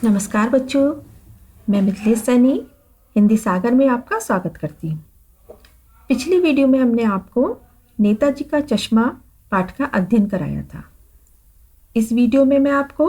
नमस्कार बच्चों, मैं मिथिलेश सैनी हिंदी सागर में आपका स्वागत करती हूँ। पिछली वीडियो में हमने आपको नेताजी का चश्मा पाठ का अध्ययन कराया था। इस वीडियो में मैं आपको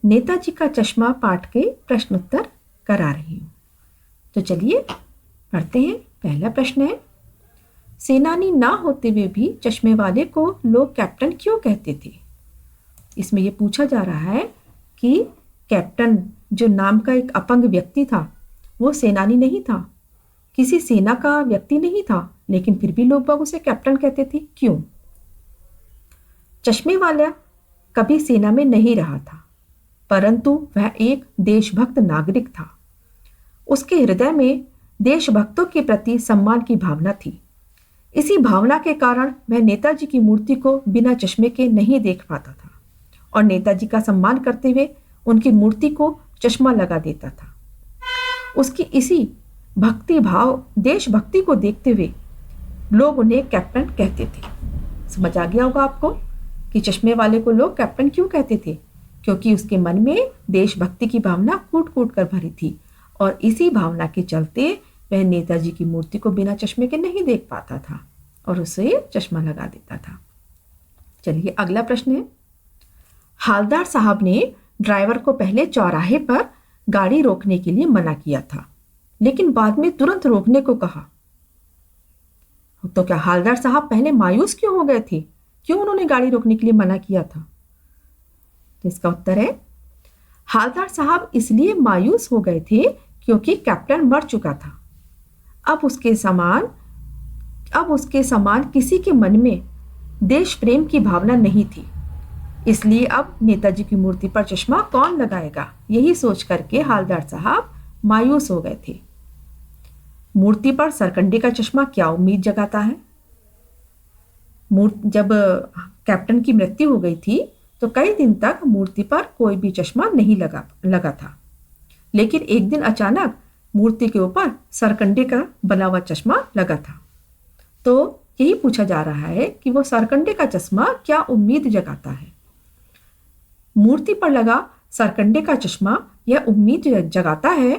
नेताजी का चश्मा पाठ के प्रश्नोत्तर करा रही हूँ। तो चलिए पढ़ते हैं। पहला प्रश्न है, सेनानी ना होते हुए भी चश्मे वाले को लोग कैप्टन क्यों कहते थे? इसमें यह पूछा जा रहा है कि कैप्टन जो नाम का एक अपंग व्यक्ति था वो सेनानी नहीं था, किसी सेना का व्यक्ति नहीं था, लेकिन फिर भी लोग बाग उसे कैप्टन कहते थे। क्यों? चश्मे वाला कभी सेना में नहीं रहा था, परंतु वह एक देशभक्त नागरिक था। उसके हृदय में देशभक्तों के प्रति सम्मान की भावना थी। इसी भावना के कारण वह नेताजी की मूर्ति को बिना चश्मे के नहीं देख पाता था और नेताजी का सम्मान करते हुए उनकी मूर्ति को चश्मा लगा देता था। उसकी इसी भक्ति भाव, देशभक्ति को देखते हुए लोग उन्हें कैप्टन कहते थे। समझ आ गया होगा आपको कि चश्मे वाले को लोग कैप्टन क्यों कहते थे? क्योंकि उसके मन में देशभक्ति की भावना कूट कूट कर भरी थी और इसी भावना के चलते वह नेताजी की मूर्ति को बिना चश्मे के नहीं देख पाता था और उसे चश्मा लगा देता था। चलिए अगला प्रश्न है, हालदार साहब ने ड्राइवर को पहले चौराहे पर गाड़ी रोकने के लिए मना किया था, लेकिन बाद में तुरंत रोकने को कहा। तो क्या हालदार साहब पहले मायूस क्यों हो गए थे? क्यों उन्होंने गाड़ी रोकने के लिए मना किया था? तो इसका उत्तर है, हालदार साहब इसलिए मायूस हो गए थे क्योंकि कैप्टन मर चुका था। अब उसके समान किसी के मन में देश प्रेम की भावना नहीं थी, इसलिए अब नेताजी की मूर्ति पर चश्मा कौन लगाएगा, यही सोच करके हालदार साहब मायूस हो गए थे। मूर्ति पर सरकंडे का चश्मा क्या उम्मीद जगाता है? जब कैप्टन की मृत्यु हो गई थी तो कई दिन तक मूर्ति पर कोई भी चश्मा नहीं लगा था, लेकिन एक दिन अचानक मूर्ति के ऊपर सरकंडे का बना हुआ चश्मा लगा था। तो यही पूछा जा रहा है कि वो सरकंडे का चश्मा क्या उम्मीद जगाता है? मूर्ति पर लगा सरकंडे का चश्मा यह उम्मीद जगाता है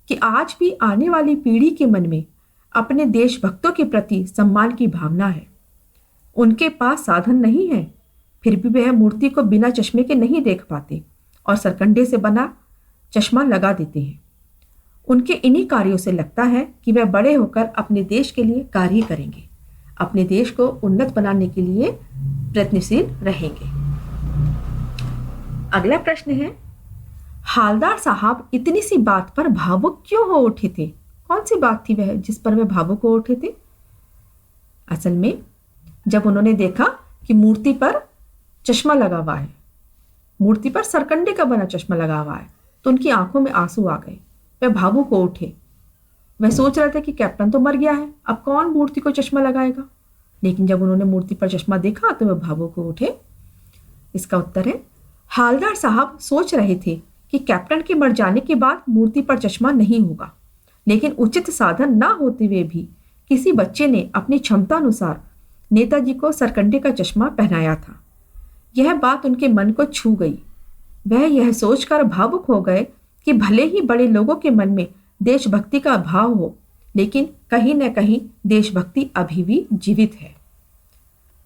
कि आज भी आने वाली पीढ़ी के मन में अपने देशभक्तों के प्रति सम्मान की भावना है। उनके पास साधन नहीं है, फिर भी वह मूर्ति को बिना चश्मे के नहीं देख पाते और सरकंडे से बना चश्मा लगा देते हैं। उनके इन्हीं कार्यों से लगता है कि वह बड़े होकर अपने देश के लिए कार्य करेंगे, अपने देश को उन्नत बनाने के लिए प्रयत्नशील रहेंगे। अगला प्रश्न है, हालदार साहब इतनी सी बात पर भावुक क्यों हो उठे थे? कौन सी बात थी वह जिस पर वे भावुक हो उठे थे? असल में जब उन्होंने देखा कि मूर्ति पर चश्मा लगा हुआ है, मूर्ति पर सरकंडे का बना चश्मा लगा हुआ है, तो उनकी आंखों में आंसू आ गए। वह भावुक हो उठे। वह सोच रहे थे कि कैप्टन तो मर गया है, अब कौन मूर्ति को चश्मा लगाएगा। लेकिन जब उन्होंने मूर्ति पर चश्मा देखा तो वह भावुक हो उठे। इसका उत्तर है, हालदार साहब सोच रहे थे कि कैप्टन के मर जाने के बाद मूर्ति पर चश्मा नहीं होगा, लेकिन उचित साधन ना होते हुए भी किसी बच्चे ने अपनी क्षमता अनुसार नेताजी को सरकंडे का चश्मा पहनाया था। यह बात उनके मन को छू गई। वह यह सोचकर भावुक हो गए कि भले ही बड़े लोगों के मन में देशभक्ति का भाव हो, लेकिन कहीं न कहीं देशभक्ति अभी भी जीवित है।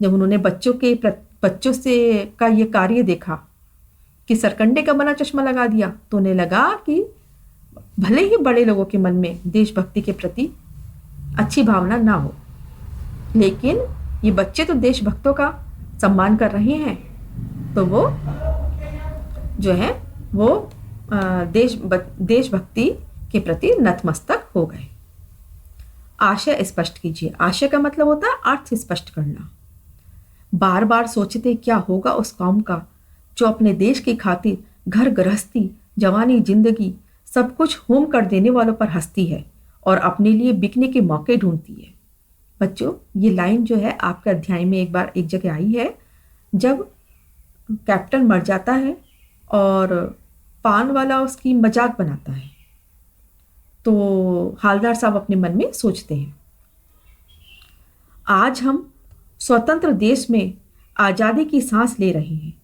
जब उन्होंने बच्चों से का ये कार्य देखा कि सरकंडे का बना चश्मा लगा दिया, तो उन्हें लगा कि भले ही बड़े लोगों के मन में देशभक्ति के प्रति अच्छी भावना ना हो, लेकिन ये बच्चे तो देशभक्तों का सम्मान कर रहे हैं, तो वो जो है वो देशभक्ति के प्रति नतमस्तक हो गए। आशय स्पष्ट कीजिए। आशय का मतलब होता है अर्थ स्पष्ट करना। बार बार सोचते क्या होगा उस कौम का जो अपने देश की खातिर घर गृहस्थी, जवानी, जिंदगी सब कुछ होम कर देने वालों पर हंसती है और अपने लिए बिकने के मौके ढूंढती है। बच्चों, ये लाइन जो है आपके अध्याय में एक जगह आई है, जब कैप्टन मर जाता है और पान वाला उसकी मजाक बनाता है, तो हालदार साहब अपने मन में सोचते हैं, आज हम स्वतंत्र देश में आज़ादी की सांस ले रहे हैं।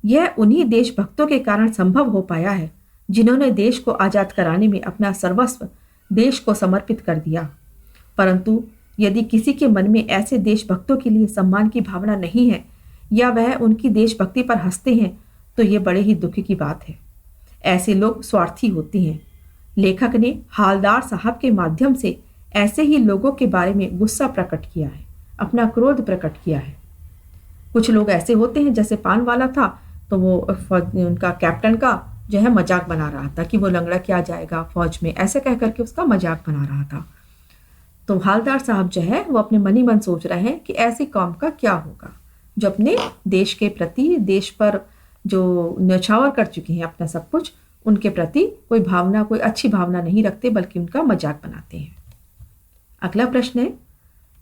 यह उन्हीं देशभक्तों के कारण संभव हो पाया है जिन्होंने देश को आज़ाद कराने में अपना सर्वस्व देश को समर्पित कर दिया। परंतु यदि किसी के मन में ऐसे देशभक्तों के लिए सम्मान की भावना नहीं है या वह उनकी देशभक्ति पर हंसते हैं तो ये बड़े ही दुख की बात है। ऐसे लोग स्वार्थी होते हैं। लेखक ने हालदार साहब के माध्यम से ऐसे ही लोगों के बारे में गुस्सा प्रकट किया है, अपना क्रोध प्रकट किया है। कुछ लोग ऐसे होते हैं, जैसे पान वाला था तो वो उनका कैप्टन का जो है मजाक बना रहा था कि वो लंगड़ा क्या जाएगा फौज में, ऐसे कह करके उसका मजाक बना रहा था। तो हालदार साहब जो है वो अपने मन ही मन सोच रहे हैं कि ऐसी कौम का क्या होगा जो अपने देश के प्रति, देश पर जो न्यौछावर कर चुके हैं अपना सब कुछ, उनके प्रति कोई भावना, कोई अच्छी भावना नहीं रखते बल्कि उनका मजाक बनाते हैं। अगला प्रश्न है,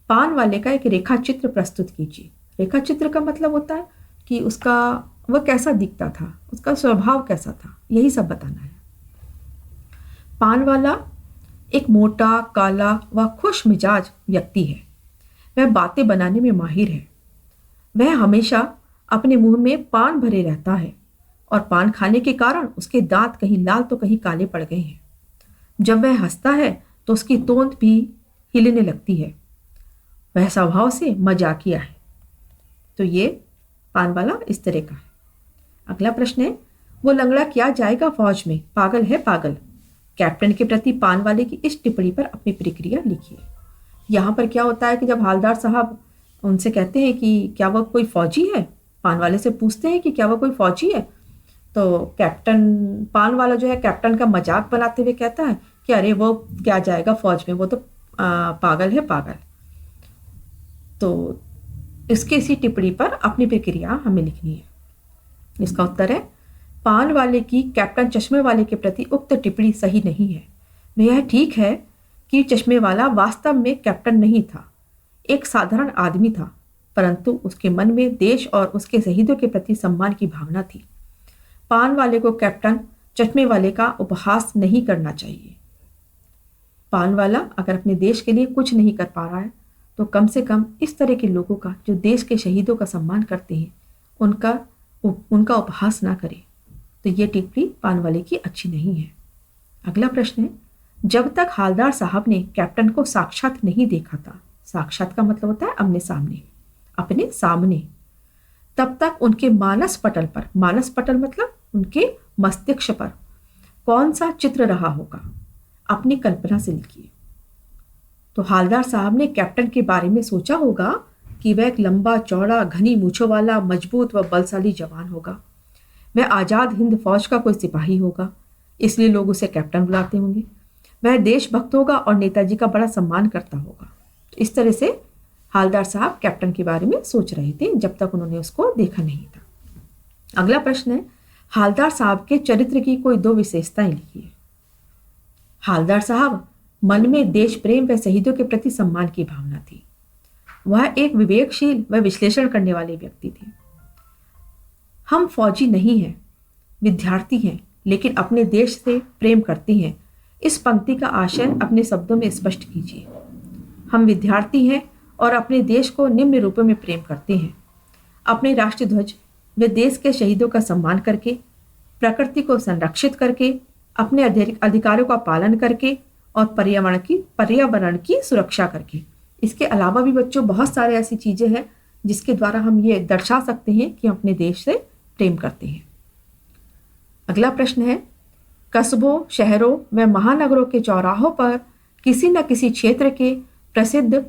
पान वाले का एक रेखा चित्र प्रस्तुत कीजिए। रेखा चित्र का मतलब होता है कि उसका वह कैसा दिखता था, उसका स्वभाव कैसा था, यही सब बताना है। पान वाला एक मोटा, काला व खुश मिजाज व्यक्ति है। वह बातें बनाने में माहिर है। वह हमेशा अपने मुंह में पान भरे रहता है और पान खाने के कारण उसके दांत कहीं लाल तो कहीं काले पड़ गए हैं। जब वह हंसता है तो उसकी तोंद भी हिलने लगती है। वह स्वभाव से मजाकिया है। तो ये पान वाला इस तरह का है। अगला प्रश्न है, वो लंगड़ा क्या जाएगा फौज में, पागल है पागल। कैप्टन के प्रति पान वाले की इस टिप्पणी पर अपनी प्रतिक्रिया लिखिए। यहाँ पर क्या होता है कि जब हालदार साहब उनसे कहते हैं कि क्या वह कोई फौजी है, पान वाले से पूछते हैं कि क्या वह कोई फौजी है, तो कैप्टन, पान वाला जो है कैप्टन का मजाक बनाते हुए कहता है कि अरे वो क्या जाएगा फौज में, वो तो पागल है पागल। तो इसके इसी टिप्पणी पर अपनी प्रक्रिया हमें लिखनी है। इसका उत्तर है, पान वाले की कैप्टन चश्मे वाले के प्रति उक्त टिप्पणी सही नहीं है। यह ठीक है कि चश्मे वाला वास्तव में कैप्टन नहीं था, एक साधारण आदमी था, परंतु उसके मन में देश और उसके शहीदों के प्रति सम्मान की भावना थी। पान वाले को कैप्टन चश्मे वाले का उपहास नहीं करना चाहिए। पान वाला अगर अपने देश के लिए कुछ नहीं कर पा रहा है तो कम से कम इस तरह के लोगों का, जो देश के शहीदों का सम्मान करते हैं, उनका उपहास ना करे। तो ये टिप्पणी पान वाले की अच्छी नहीं है। अगला प्रश्न है, जब तक हालदार साहब ने कैप्टन को साक्षात नहीं देखा था, साक्षात का मतलब होता है आमने सामने, अपने सामने, तब तक उनके मानस पटल पर, मानस पटल मतलब उनके मस्तिष्क पर कौन सा चित्र रहा होगा, अपनी कल्पना से लिखिए। तो हालदार साहब ने कैप्टन के बारे में सोचा होगा कि वह एक लंबा चौड़ा, घनी मूछों वाला, मजबूत व बलशाली जवान होगा। वह आज़ाद हिंद फौज का कोई सिपाही होगा, इसलिए लोग उसे कैप्टन बुलाते होंगे। वह देशभक्त होगा और नेताजी का बड़ा सम्मान करता होगा। तो इस तरह से हालदार साहब कैप्टन के बारे में सोच रहे थे जब तक उन्होंने उसको देखा नहीं था। अगला प्रश्न है, हालदार साहब के चरित्र की कोई दो विशेषताएं लिखिए। हालदार साहब मन में देश प्रेम व शहीदों के प्रति सम्मान की भावना थी। वह एक विवेकशील व विश्लेषण करने वाले व्यक्ति थे। हम फौजी नहीं हैं, विद्यार्थी हैं, लेकिन अपने देश से प्रेम करते हैं। इस पंक्ति का आशय अपने शब्दों में स्पष्ट कीजिए। हम विद्यार्थी हैं और अपने देश को निम्न रूपों में प्रेम करते हैं। अपने राष्ट्रध्वज व देश के शहीदों का सम्मान करके, प्रकृति को संरक्षित करके, अपने अधिकारों का पालन करके और पर्यावरण की सुरक्षा करके। इसके अलावा भी बच्चों बहुत सारे ऐसी चीज़ें हैं जिसके द्वारा हम ये दर्शा सकते हैं कि हम अपने देश से प्रेम करते हैं। अगला प्रश्न है, कस्बों, शहरों व महानगरों के चौराहों पर किसी न किसी क्षेत्र के प्रसिद्ध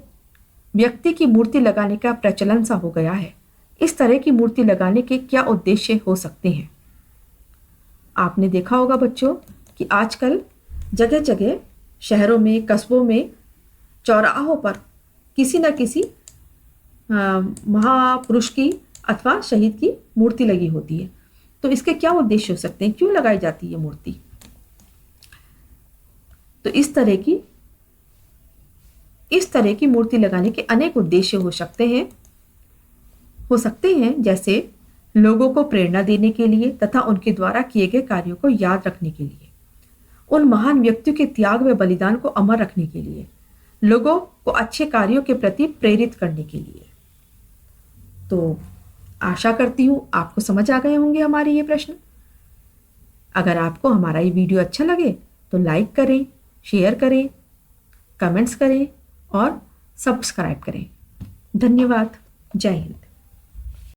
व्यक्ति की मूर्ति लगाने का प्रचलन सा हो गया है। इस तरह की मूर्ति लगाने के क्या उद्देश्य हो सकते हैं? आपने देखा होगा बच्चों कि आजकल जगह जगह शहरों में, कस्बों में, चौराहों पर किसी न किसी महापुरुष की अथवा शहीद की मूर्ति लगी होती है। तो इसके क्या उद्देश्य हो सकते हैं, क्यों लगाई जाती है मूर्ति? तो इस तरह की मूर्ति लगाने के अनेक उद्देश्य हो सकते हैं, जैसे लोगों को प्रेरणा देने के लिए तथा उनके द्वारा किए गए कार्यों को याद रखने के लिए, उन महान व्यक्तियों के त्याग व बलिदान को अमर रखने के लिए, लोगों को अच्छे कार्यों के प्रति प्रेरित करने के लिए। तो आशा करती हूँ आपको समझ आ गए होंगे हमारे ये प्रश्न। अगर आपको हमारा ये वीडियो अच्छा लगे तो लाइक करें, शेयर करें, कमेंट्स करें और सब्सक्राइब करें। धन्यवाद। जय हिंद।